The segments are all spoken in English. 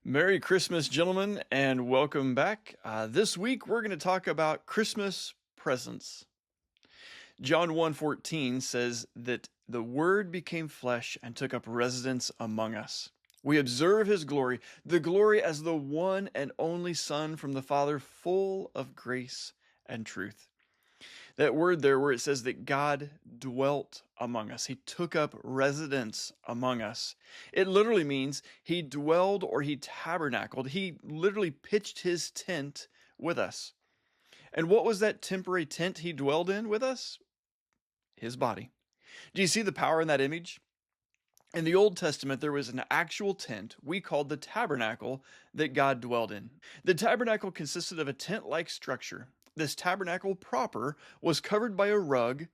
Merry Christmas, gentlemen, and welcome back. This week we're going to talk about Christmas presents. John 1:14 says that the Word became flesh and took up residence among us. We observe his glory, the glory as the one and only Son from the Father, full of grace and truth. That word there where it says that God dwelt among us. He took up residence among us. It literally means he dwelled or he tabernacled. He literally pitched his tent with us. And what was that temporary tent he dwelled in with us? His body. Do you see the power in that image? In the Old Testament, there was an actual tent we called the tabernacle that God dwelled in. The tabernacle consisted of a tent-like structure. This tabernacle proper was covered by a rug,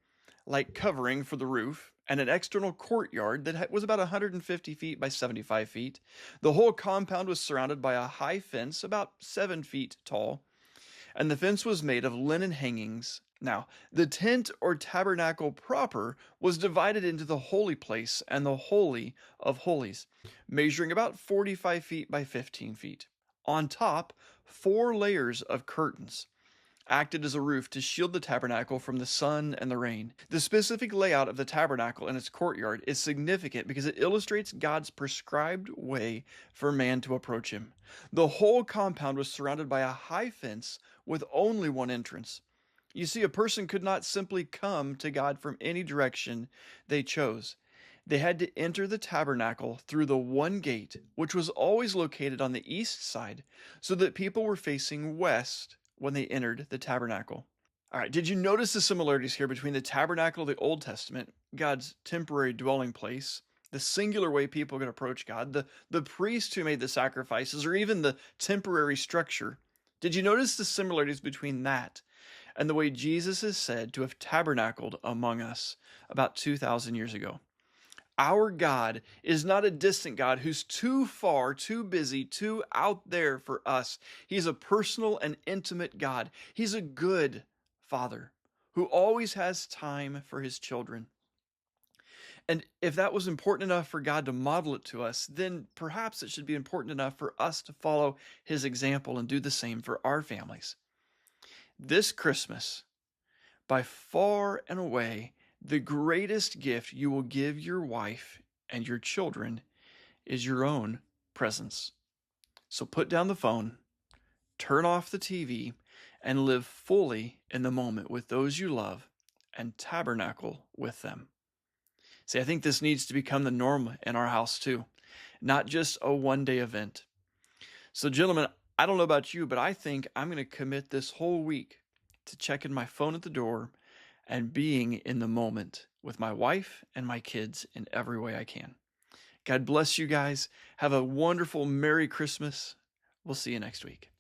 like covering for the roof, and an external courtyard that was about 150 feet by 75 feet. The whole compound was surrounded by a high fence about 7 feet tall, and the fence was made of linen hangings. Now, the tent or tabernacle proper was divided into the holy place and the holy of holies, measuring about 45 feet by 15 feet. On top, 4 layers of curtains acted as a roof to shield the tabernacle from the sun and the rain. The specific layout of the tabernacle and its courtyard is significant because it illustrates God's prescribed way for man to approach him. The whole compound was surrounded by a high fence with only one entrance. You see, a person could not simply come to God from any direction they chose. They had to enter the tabernacle through the one gate, which was always located on the east side, so that people were facing west when they entered the tabernacle. All right, did you notice the similarities here between the tabernacle of the Old Testament, God's temporary dwelling place, the singular way people could approach God, the priest who made the sacrifices, or even the temporary structure? Did you notice the similarities between that and the way Jesus is said to have tabernacled among us about 2,000 years ago? Our God is not a distant God who's too far, too busy, too out there for us. He's a personal and intimate God. He's a good Father who always has time for his children. And if that was important enough for God to model it to us, then perhaps it should be important enough for us to follow his example and do the same for our families. This Christmas, by far and away, the greatest gift you will give your wife and your children is your own presence. So put down the phone, turn off the TV, and live fully in the moment with those you love and tabernacle with them. See, I think this needs to become the norm in our house too, not just a one-day event. So, gentlemen, I don't know about you, but I think I'm going to commit this whole week to checking my phone at the door and being in the moment with my wife and my kids in every way I can. God bless you guys. Have a wonderful Merry Christmas. We'll see you next week.